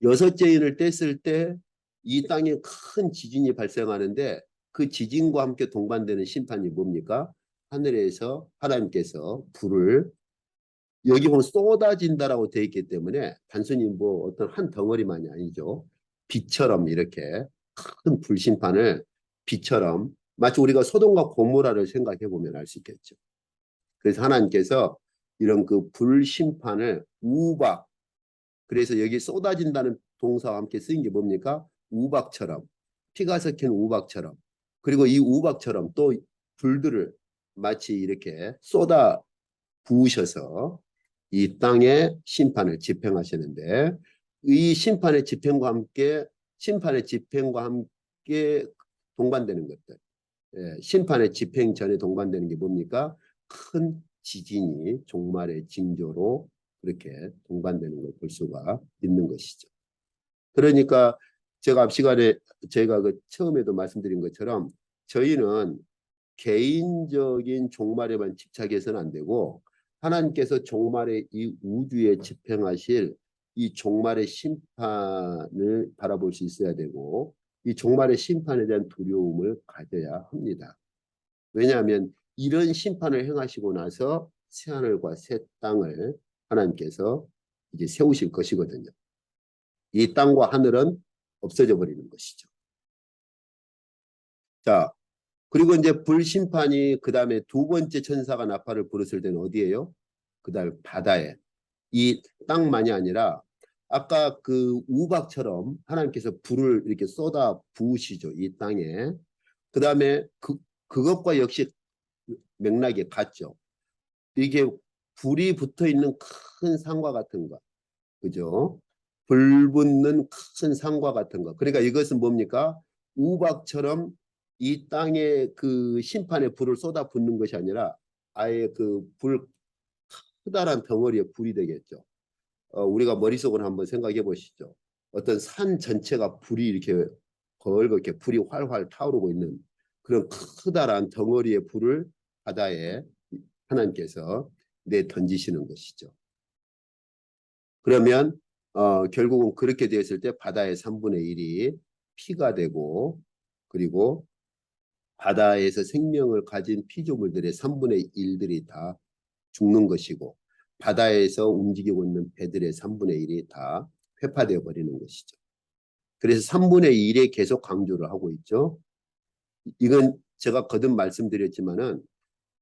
여섯째 인을 뗐을 때 이 땅에 큰 지진이 발생하는데 그 지진과 함께 동반되는 심판이 뭡니까? 하늘에서 하나님께서 불을 여기 보면 쏟아진다라고 되어 있기 때문에 단순히 뭐 어떤 한 덩어리만이 아니죠. 비처럼 이렇게 큰 불심판을 비처럼 마치 우리가 소돔과 고모라를 생각해 보면 알 수 있겠죠. 그래서 하나님께서 이런 그 불심판을 우박 그래서 여기 쏟아진다는 동사와 함께 쓰인 게 뭡니까? 우박처럼 피가 섞인 우박처럼 그리고 이 우박처럼 또 불들을 마치 이렇게 쏟아 부으셔서 이 땅의 심판을 집행하시는데 이 심판의 집행과 함께 동반되는 것들 심판의 집행 전에 동반되는 게 뭡니까? 큰 지진이 종말의 징조로 그렇게 동반되는 걸 볼 수가 있는 것이죠. 그러니까 제가 앞 시간에 제가 그 처음에도 말씀드린 것처럼 저희는 개인적인 종말에만 집착해서는 안 되고 하나님께서 종말의 이 우주에 집행하실 이 종말의 심판을 바라볼 수 있어야 되고 이 종말의 심판에 대한 두려움을 가져야 합니다. 왜냐하면 이런 심판을 행하시고 나서 새하늘과 새 땅을 하나님께서 이제 세우실 것이거든요. 이 땅과 하늘은 없어져 버리는 것이죠. 자, 그리고 이제 불심판이 그 다음에 두 번째 천사가 나팔을 불었을 때는 어디예요? 그다음 바다에. 이 땅만이 아니라 아까 그 우박처럼 하나님께서 불을 이렇게 쏟아 부으시죠. 이 땅에. 그 다음에 그것과 역시 맥락이 같죠. 이게 불이 붙어 있는 큰 산과 같은 것. 그죠? 불 붙는 큰 산과 같은 것. 그러니까 이것은 뭡니까? 우박처럼 이 땅에 그 심판의 불을 쏟아 붓는 것이 아니라 아예 그 불 크다란 덩어리의 불이 되겠죠. 우리가 머릿속으로 한번 생각해 보시죠. 어떤 산 전체가 불이 이렇게 걸겋게 불이 활활 타오르고 있는 그런 크다란 덩어리의 불을 바다에 하나님께서 내 던지시는 것이죠. 그러면 결국은 그렇게 되었을 때 바다의 3분의 1이 피가 되고 그리고 바다에서 생명을 가진 피조물들의 3분의 1들이 다 죽는 것이고 바다에서 움직이고 있는 배들의 3분의 1이 다 회파되어 버리는 것이죠. 그래서 3분의 1에 계속 강조를 하고 있죠. 이건 제가 거듭 말씀드렸지만은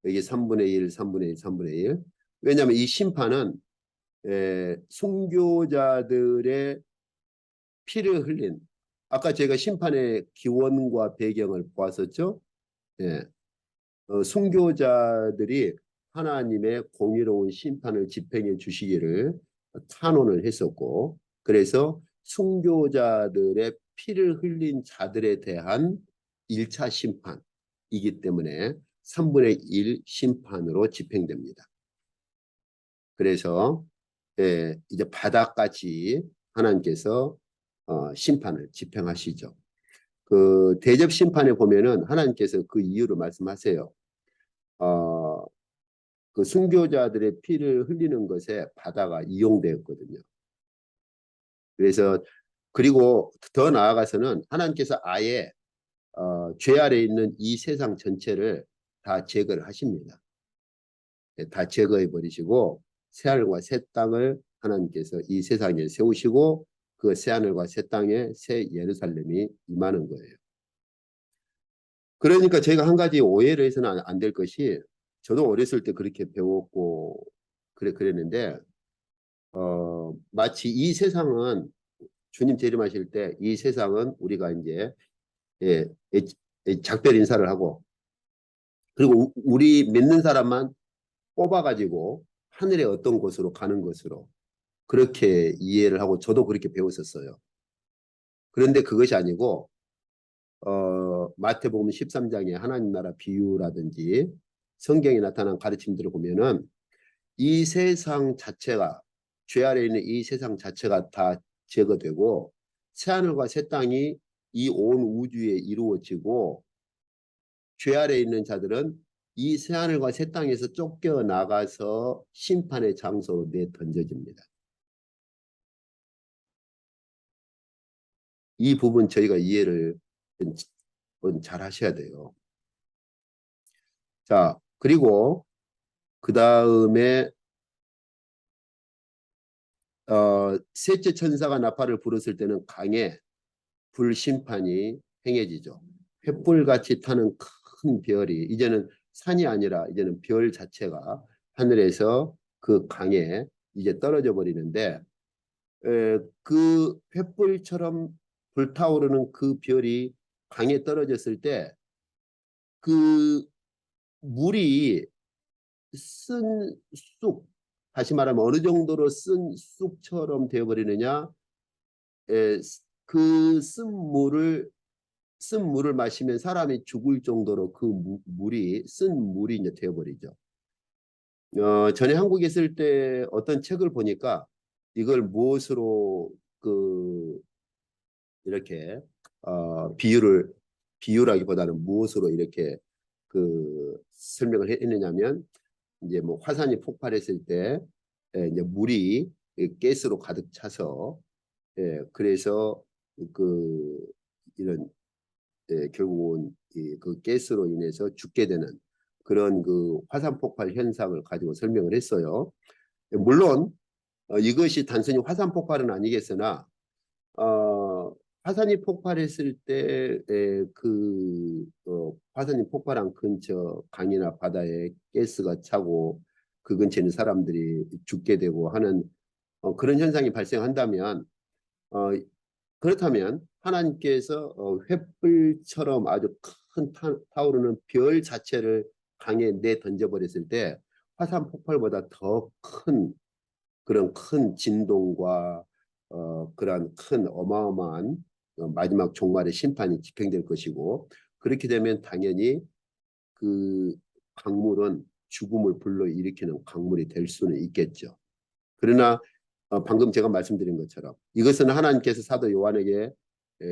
여기 3분의 1, 3분의 1, 3분의 1. 왜냐하면 이 심판은 순교자들의 피를 흘린 아까 제가 심판의 기원과 배경을 보았었죠. 예, 순교자들이 하나님의 공의로운 심판을 집행해 주시기를 탄원을 했었고 그래서 순교자들의 피를 흘린 자들에 대한 1차 심판이기 때문에 3분의 1 심판으로 집행됩니다. 그래서 이제 바다까지 하나님께서 심판을 집행하시죠. 그 대접 심판에 보면은 하나님께서 그 이유로 말씀하세요. 그 순교자들의 피를 흘리는 것에 바다가 이용되었거든요. 그래서 그리고 더 나아가서는 하나님께서 아예 죄 아래 있는 이 세상 전체를 다 제거를 하십니다. 다 제거해 버리시고 새하늘과 새 땅을 하나님께서 이 세상에 세우시고 그 새하늘과 새 땅에 새 예루살렘이 임하는 거예요. 그러니까 저희가 한 가지 오해를 해서는 안 될 것이 저도 어렸을 때 그렇게 배웠고 그랬는데 마치 이 세상은 주님 재림하실 때 이 세상은 우리가 이제 예, 작별 인사를 하고 그리고 우리 믿는 사람만 뽑아가지고 하늘의 어떤 곳으로 가는 것으로 그렇게 이해를 하고 저도 그렇게 배웠었어요. 그런데 그것이 아니고 마태복음 13장에 하나님 나라 비유라든지 성경에 나타난 가르침들을 보면은 이 세상 자체가 죄 아래 있는 이 세상 자체가 다 제거되고 새하늘과 새 땅이 이 온 우주에 이루어지고 죄 아래 있는 자들은 이 새하늘과 새 땅에서 쫓겨나가서 심판의 장소로 내던져집니다. 이 부분 저희가 이해를 잘 하셔야 돼요. 자, 그리고 그 다음에 셋째 천사가 나팔을 불었을 때는 강에 불심판이 행해지죠. 횃불같이 타는 큰 별이 이제는 산이 아니라 이제는 별 자체가 하늘에서 그 강에 이제 떨어져 버리는데 그 횃불처럼 불타오르는 그 별이 강에 떨어졌을 때 그 물이 쓴 쑥, 다시 말하면 어느 정도로 쓴 쑥처럼 되어버리느냐, 그 쓴 물을 마시면 사람이 죽을 정도로 그 물이 쓴 물이 이제 되어버리죠. 전에 한국에 있을 때 어떤 책을 보니까 이걸 무엇으로 그 이렇게 비유라기보다는 무엇으로 이렇게 그 설명을 했느냐면 이제 뭐 화산이 폭발했을 때 이제 물이 가스로 가득 차서 그래서 그 이런 결국은 그 가스로 인해서 죽게 되는 그런 그 화산 폭발 현상을 가지고 설명을 했어요. 물론 이것이 단순히 화산 폭발은 아니겠으나 화산이 폭발했을 때 화산이 폭발한 근처 강이나 바다에 가스가 차고 그 근처에 있는 사람들이 죽게 되고 하는 그런 현상이 발생한다면 그렇다면 하나님께서 횃불처럼 아주 큰 타오르는 별 자체를 강에 내 던져버렸을 때 화산 폭발보다 더 큰 그런 큰 진동과 그러한 큰 어마어마한 마지막 종말의 심판이 집행될 것이고 그렇게 되면 당연히 그 강물은 죽음을 불러일으키는 강물이 될 수는 있겠죠. 그러나 방금 제가 말씀드린 것처럼 이것은 하나님께서 사도 요한에게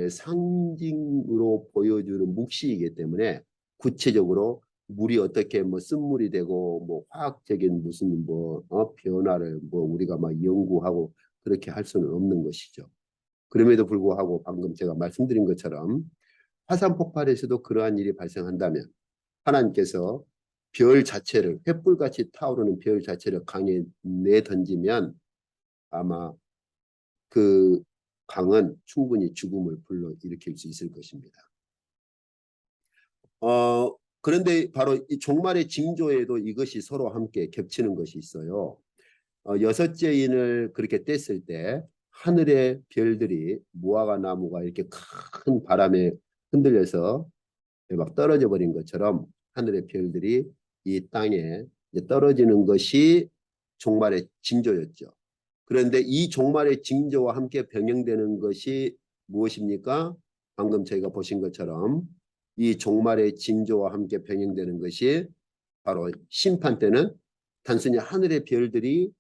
상징으로 보여주는 묵시이기 때문에 구체적으로 물이 어떻게 뭐 쓴물이 되고 뭐 화학적인 무슨 뭐 변화를 뭐 우리가 막 연구하고 그렇게 할 수는 없는 것이죠. 그럼에도 불구하고 방금 제가 말씀드린 것처럼 화산 폭발에서도 그러한 일이 발생한다면 하나님께서 별 자체를 횃불같이 타오르는 별 자체를 강에 내던지면 아마 그 강은 충분히 죽음을 불러일으킬 수 있을 것입니다. 그런데 바로 이 종말의 징조에도 이것이 서로 함께 겹치는 것이 있어요. 여섯째 인을 그렇게 뗐을 때 하늘의 별들이 무화과 나무가 이렇게 큰 바람에 흔들려서 막 떨어져 버린 것처럼 하늘의 별들이 이 땅에 떨어지는 것이 종말의 징조였죠. 그런데 이 종말의 징조와 함께 병행되는 것이 무엇입니까? 방금 저희가 보신 것처럼 이 종말의 징조와 함께 병행되는 것이 바로 심판 때는 단순히 하늘의 별들이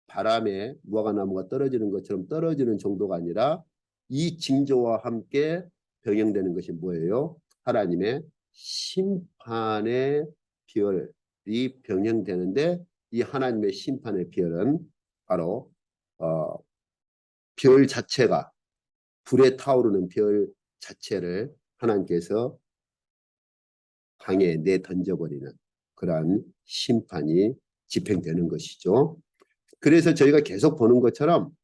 바람에 무화과나무가 떨어지는 것처럼 떨어지는 정도가 아니라 이 징조와 함께 병행되는 것이 뭐예요? 하나님의 심판의 별이 병행되는데 이 하나님의 심판의 별은 바로 별 자체가 불에 타오르는 별 자체를 하나님께서 강에 내 던져버리는 그러한 심판이 집행되는 것이죠. 그래서 저희가 계속 보는 것처럼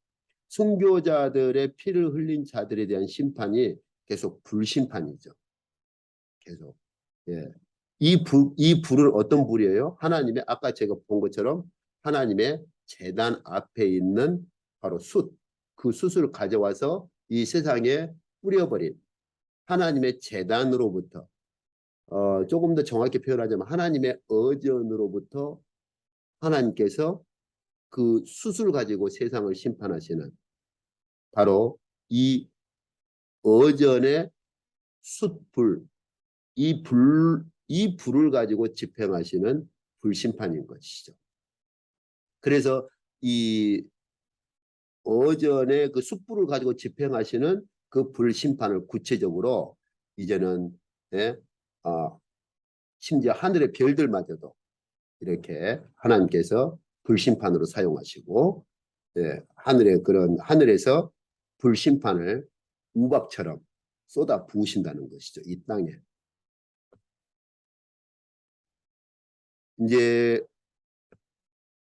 순교자들의 피를 흘린 자들에 대한 심판이 계속 불심판이죠. 계속. 예. 이 불은 어떤 불이에요? 하나님의 아까 제가 본 것처럼 하나님의 제단 앞에 있는 바로 숯, 그 숯을 가져와서 이 세상에 뿌려버린 하나님의 제단으로부터 조금 더 정확히 표현하자면 하나님의 어전으로부터 하나님께서 그 숯을 가지고 세상을 심판하시는 바로 이 어전의 숯불, 이 불을 가지고 집행하시는 불심판인 것이죠. 그래서 이 어전의 그 숯불을 가지고 집행하시는 그 불심판을 구체적으로 이제는 예, 심지어 하늘의 별들마저도 이렇게 하나님께서 불심판으로 사용하시고 예, 하늘에서 불심판을 우박처럼 쏟아 부으신다는 것이죠. 이 땅에. 이제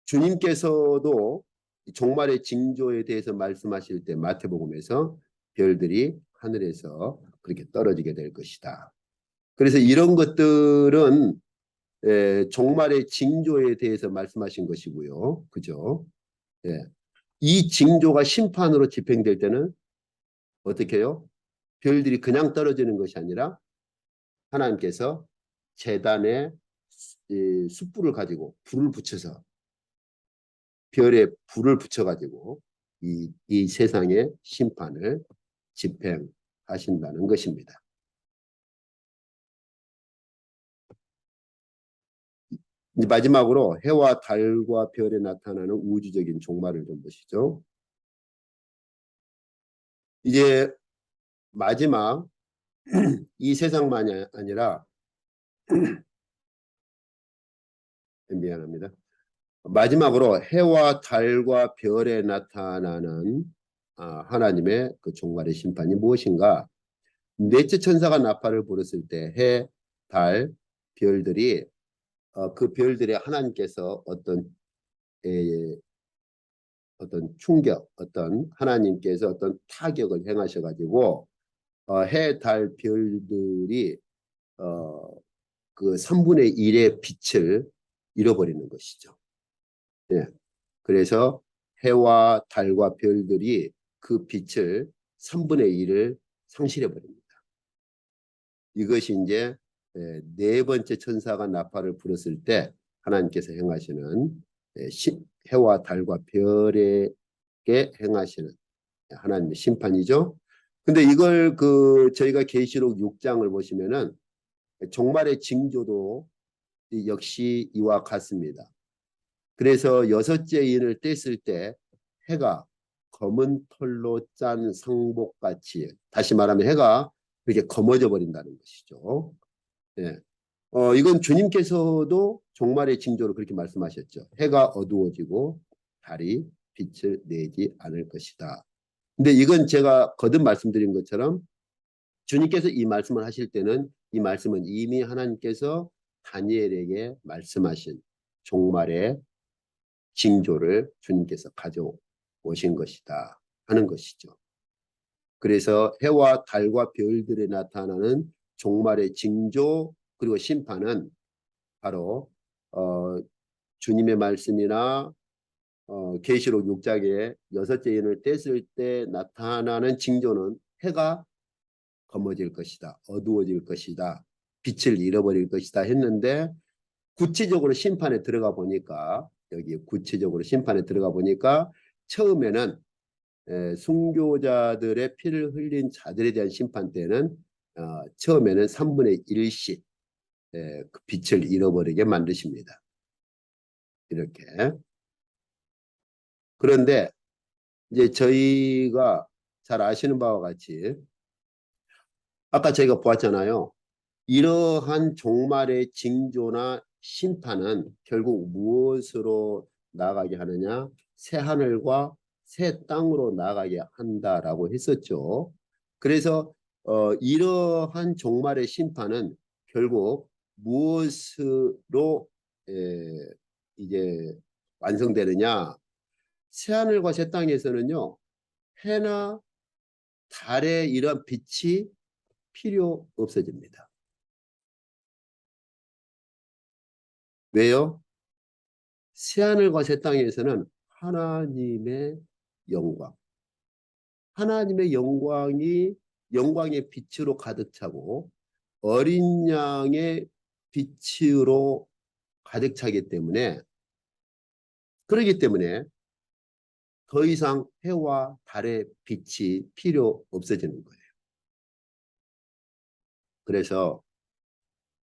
주님께서도 종말의 징조에 대해서 말씀하실 때 마태복음에서 별들이 하늘에서 그렇게 떨어지게 될 것이다. 그래서 이런 것들은 종말의 징조에 대해서 말씀하신 것이고요. 그죠? 예. 이 징조가 심판으로 집행될 때는 어떻게 해요? 별들이 그냥 떨어지는 것이 아니라 하나님께서 제단에 숯불을 가지고 불을 붙여서 별에 불을 붙여가지고 이 세상의 심판을 집행하신다는 것입니다. 이제 마지막으로 해와 달과 별에 나타나는 우주적인 종말을 좀 보시죠. 이제 마지막 이 세상만이 아니라 미안합니다. 마지막으로 해와 달과 별에 나타나는 하나님의 그 종말의 심판이 무엇인가? 넷째 천사가 나팔을 불었을 때 해, 달, 별들이 그 별들에 하나님께서 어떤 충격, 어떤 하나님께서 어떤 타격을 행하셔가지고 해, 달, 별들이 그 3분의 1의 빛을 잃어버리는 것이죠. 예. 그래서 해와 달과 별들이 그 빛을 3분의 1을 상실해 버립니다. 이것이 이제 네 번째 천사가 나팔을 불었을 때 하나님께서 행하시는 해와 달과 별에게 행하시는 하나님의 심판이죠. 근데 이걸 저희가 계시록 6장을 보시면은 종말의 징조도 역시 이와 같습니다. 그래서 여섯째 인을 뗐을 때 해가 검은 털로 짠 상복같이 다시 말하면 해가 이렇게 검어져 버린다는 것이죠. 예. 이건 주님께서도 종말의 징조로 그렇게 말씀하셨죠. 해가 어두워지고 달이 빛을 내지 않을 것이다. 근데 이건 제가 거듭 말씀드린 것처럼 주님께서 이 말씀을 하실 때는 이 말씀은 이미 하나님께서 다니엘에게 말씀하신 종말의 징조를 주님께서 가져오신 것이다 하는 것이죠. 그래서 해와 달과 별들에 나타나는 종말의 징조 그리고 심판은 바로 주님의 말씀이나 계시록 6장의 여섯째 인을 뗐을 때 나타나는 징조는 해가 검어질 것이다. 어두워질 것이다. 빛을 잃어버릴 것이다 했는데 구체적으로 심판에 들어가 보니까 여기 구체적으로 심판에 들어가 보니까 처음에는 순교자들의 피를 흘린 자들에 대한 심판 때는 처음에는 3분의 1씩 그 빛을 잃어버리게 만드십니다. 이렇게. 그런데 이제 저희가 잘 아시는 바와 같이 아까 저희가 보았잖아요. 이러한 종말의 징조나 심판은 결국 무엇으로 나아가게 하느냐? 새하늘과 새 땅으로 나가게 한다라고 했었죠. 그래서 이러한 종말의 심판은 결국 무엇으로 이제 완성되느냐? 새하늘과 새 땅에서는요, 해나 달의 이런 빛이 필요 없어집니다. 왜요? 새하늘과 새 땅에서는 하나님의 영광, 하나님의 영광의 빛으로 가득 차고 어린 양의 빛으로 가득 차기 때문에 그러기 때문에 더 이상 해와 달의 빛이 필요 없어지는 거예요. 그래서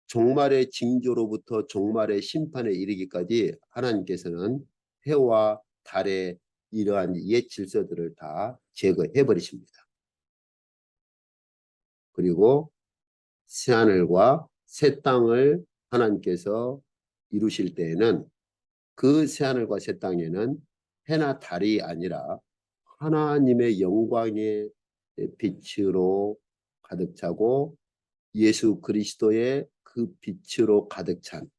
종말의 징조로부터 종말의 심판에 이르기까지 하나님께서는 해와 달의 이러한 옛 질서들을 다 제거해 버리십니다. 그리고 새하늘과 새 땅을 하나님께서 이루실 때에는 그 새하늘과 새 땅에는 해나 달이 아니라 하나님의 영광의 빛으로 가득 차고 예수 그리스도의 그 빛으로 가득 찬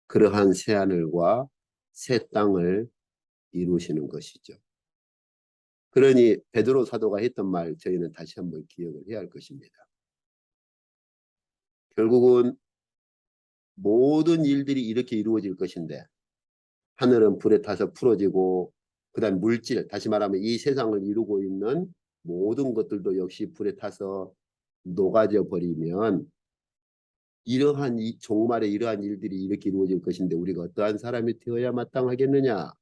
그러한 새하늘과 새 땅을 이루시는 것이죠. 그러니 베드로 사도가 했던 말 저희는 다시 한번 기억을 해야 할 것입니다. 결국은 모든 일들이 이렇게 이루어질 것인데 하늘은 불에 타서 풀어지고 그다음 물질, 다시 말하면 이 세상을 이루고 있는 모든 것들도 역시 불에 타서 녹아져 버리면 이러한 이 종말에 이러한 일들이 이렇게 이루어질 것인데 우리가 어떠한 사람이 되어야 마땅하겠느냐?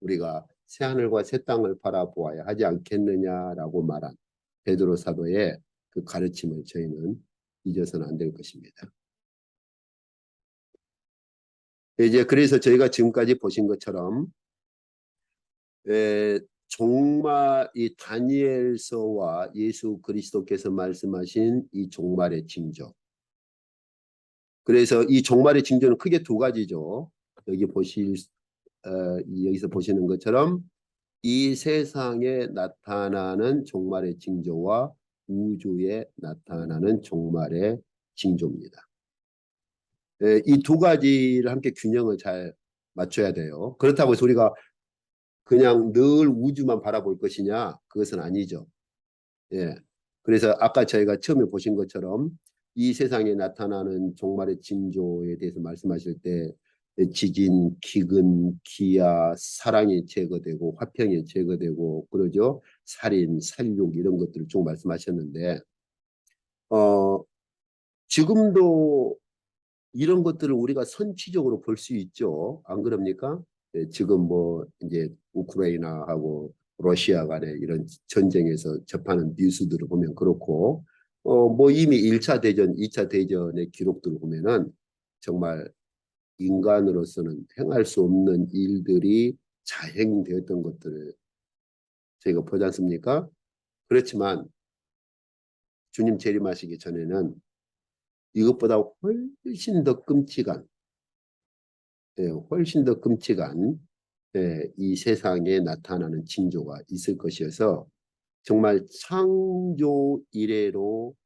우리가 새하늘과 새 땅을 바라보아야 하지 않겠느냐라고 말한 베드로 사도의 그 가르침을 저희는 잊어서는 안 될 것입니다. 이제 그래서 저희가 지금까지 보신 것처럼 종말 이 다니엘서와 예수 그리스도께서 말씀하신 이 종말의 징조. 그래서 이 종말의 징조는 크게 두 가지죠. 여기서 보시는 것처럼 이 세상에 나타나는 종말의 징조와 우주에 나타나는 종말의 징조입니다. 이 두 가지를 함께 균형을 잘 맞춰야 돼요. 그렇다고 해서 우리가 그냥 늘 우주만 바라볼 것이냐? 그것은 아니죠. 예. 그래서 아까 저희가 처음에 보신 것처럼 이 세상에 나타나는 종말의 징조에 대해서 말씀하실 때 지진, 기근, 기아, 사랑이 제거되고 화평이 제거되고 그러죠. 살인, 살육 이런 것들을 쭉 말씀하셨는데 지금도 이런 것들을 우리가 선취적으로 볼 수 있죠. 안 그럽니까? 지금 뭐 이제 우크라이나하고 러시아 간의 이런 전쟁에서 접하는 뉴스들을 보면 그렇고 뭐 이미 1차 대전, 2차 대전의 기록들을 보면은 정말 인간으로서는 행할 수 없는 일들이 자행되었던 것들을 저희가 보지 않습니까? 그렇지만 주님 재림하시기 전에는 이것보다 훨씬 더 끔찍한 훨씬 더 끔찍한 이 세상에 나타나는 징조가 있을 것이어서 정말 창조 이래로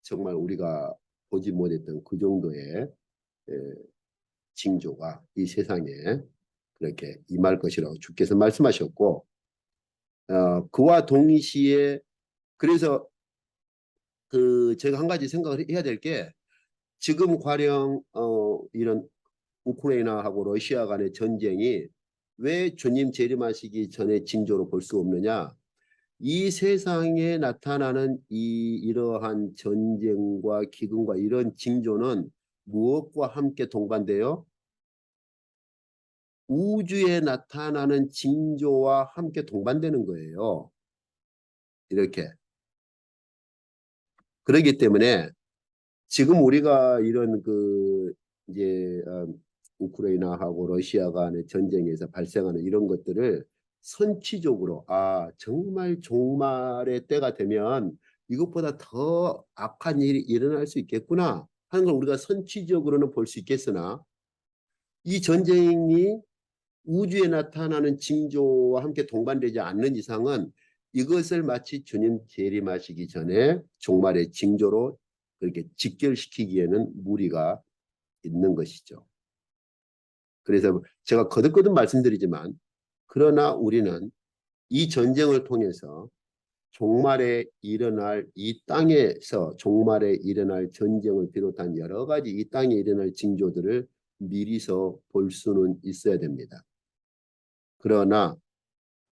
정말 우리가 보지 못했던 그 정도의 징조가 이 세상에 그렇게 임할 것이라고 주께서 말씀하셨고 그와 동시에 그래서 그 제가 한 가지 생각을 해야 될 게 지금 가령 이런 우크라이나하고 러시아 간의 전쟁이 왜 주님 재림하시기 전에 징조로 볼 수 없느냐? 이 세상에 나타나는 이러한 전쟁과 기근과 이런 징조는 무엇과 함께 동반돼요? 우주에 나타나는 징조와 함께 동반되는 거예요. 이렇게. 그렇기 때문에 지금 우리가 이런 그 이제 우크라이나하고 러시아 간의 전쟁에서 발생하는 이런 것들을 선취적으로 정말 종말의 때가 되면 이것보다 더 악한 일이 일어날 수 있겠구나 하는 걸 우리가 선취적으로는 볼 수 있겠으나 이 전쟁이 우주에 나타나는 징조와 함께 동반되지 않는 이상은 이것을 마치 주님 재림하시기 전에 종말의 징조로 그렇게 직결시키기에는 무리가 있는 것이죠. 그래서 제가 거듭거듭 말씀드리지만 그러나 우리는 이 전쟁을 통해서 종말에 일어날 이 땅에서 종말에 일어날 전쟁을 비롯한 여러 가지 이 땅에 일어날 징조들을 미리서 볼 수는 있어야 됩니다. 그러나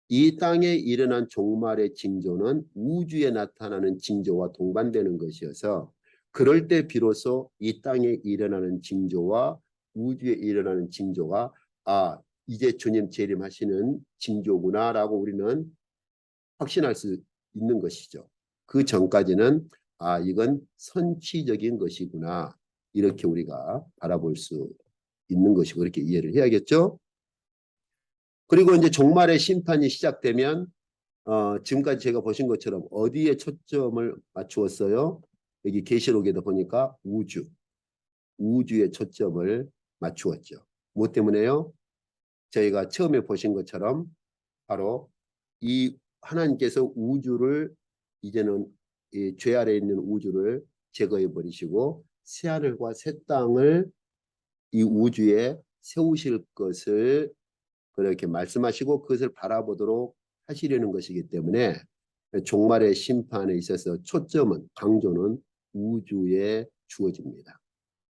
이 땅에 일어난 종말의 징조는 우주에 나타나는 징조와 동반되는 것이어서 그럴 때 비로소 이 땅에 일어나는 징조와 우주에 일어나는 징조가 이제 주님 재림하시는 징조구나라고 우리는 확신할 수 있는 것이죠. 그 전까지는 이건 선치적인 것이구나 이렇게 우리가 바라볼 수 있는 것이고 그렇게 이해를 해야겠죠. 그리고 이제 종말의 심판이 시작되면 지금까지 제가 보신 것처럼 어디에 초점을 맞추었어요? 여기 계시록에도 보니까 우주에 초점을 맞추었죠. 뭐 때문에요? 저희가 처음에 보신 것처럼 바로 이 하나님께서 우주를 이제는 이 죄 아래에 있는 우주를 제거해 버리시고 새 하늘과 새 땅을 이 우주에 세우실 것을 그렇게 말씀하시고 그것을 바라보도록 하시려는 것이기 때문에 종말의 심판에 있어서 초점은 강조는 우주에 주어집니다.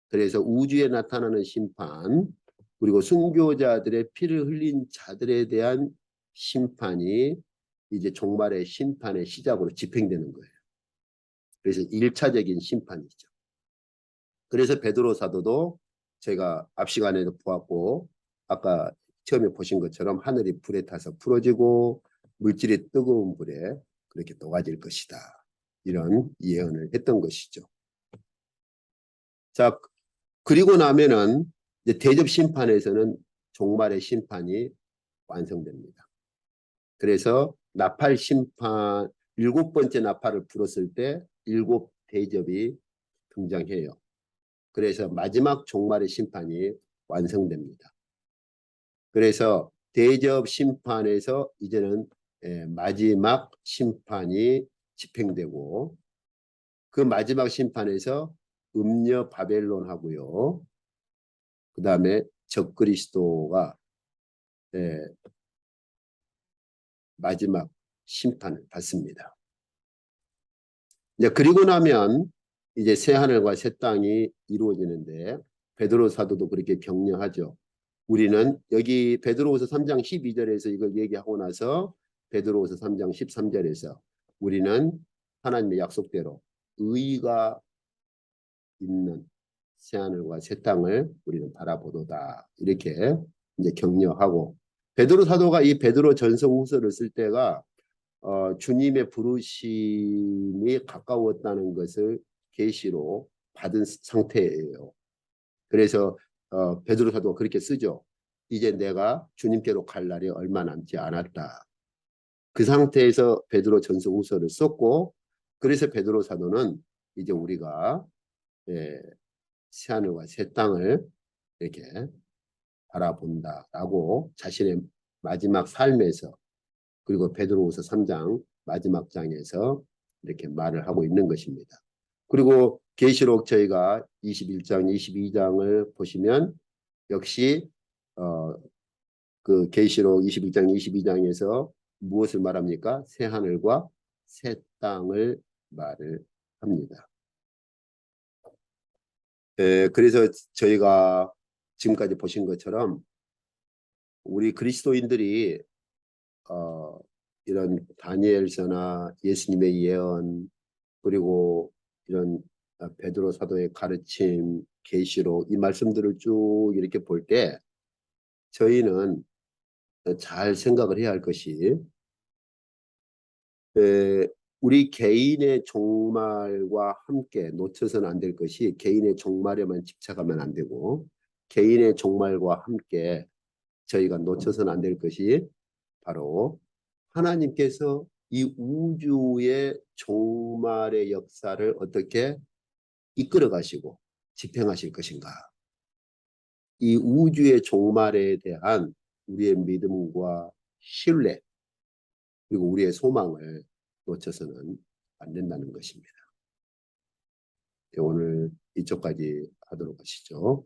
그래서 우주에 나타나는 심판 그리고 순교자들의 피를 흘린 자들에 대한 심판이 이제 종말의 심판의 시작으로 집행되는 거예요. 그래서 1차적인 심판이죠. 그래서 베드로 사도도 제가 앞 시간에도 보았고 아까 처음에 보신 것처럼 하늘이 불에 타서 풀어지고 물질이 뜨거운 불에 그렇게 녹아질 것이다. 이런 예언을 했던 것이죠. 자, 그리고 나면은 이제 대접 심판에서는 종말의 심판이 완성됩니다. 그래서 나팔 심판 7번째 나팔을 불었을 때 7대접이 등장해요. 그래서 마지막 종말의 심판이 완성됩니다. 그래서 대접 심판에서 이제는 마지막 심판이 집행되고 그 마지막 심판에서 음녀 바벨론하고요. 그 다음에 적그리스도가 마지막 심판을 받습니다. 이제 그리고 나면 이제 새 하늘과 새 땅이 이루어지는데 베드로 사도도 그렇게 격려하죠. 우리는 여기 베드로후서 3장 12절에서 이걸 얘기하고 나서 베드로후서 3장 13절에서 우리는 하나님의 약속대로 의가 있는 새 하늘과 새 땅을 우리는 바라보도다. 이렇게 이제 격려하고 베드로 사도가 이 베드로 전서후서를 쓸 때가 주님의 부르심이 가까웠다는 것을 계시로 받은 상태예요. 그래서 베드로 사도가 그렇게 쓰죠. 이제 내가 주님께로 갈 날이 얼마 남지 않았다. 그 상태에서 베드로 전서후서를 썼고 그래서 베드로 사도는 이제 우리가 새 하늘과 새 땅을 이렇게 바라본다라고 자신의 마지막 삶에서 그리고 베드로후서 3장 마지막 장에서 이렇게 말을 하고 있는 것입니다. 그리고 계시록 저희가 21장, 22장을 보시면 역시 그 계시록 21장, 22장에서 무엇을 말합니까? 새 하늘과 새 땅을 말을 합니다. 그래서 저희가 지금까지 보신 것처럼 우리 그리스도인들이 이런 다니엘서나 예수님의 예언 그리고 이런 베드로 사도의 가르침, 계시록 이 말씀들을 쭉 이렇게 볼 때 저희는 잘 생각을 해야 할 것이 우리 개인의 종말과 함께 놓쳐서는 안 될 것이 개인의 종말에만 집착하면 안 되고 개인의 종말과 함께 저희가 놓쳐서는 안 될 것이 바로 하나님께서 이 우주의 종말의 역사를 어떻게 이끌어 가시고 집행하실 것인가. 이 우주의 종말에 대한 우리의 믿음과 신뢰 그리고 우리의 소망을 놓쳐서는 안 된다는 것입니다. 오늘 이쪽까지 하도록 하시죠.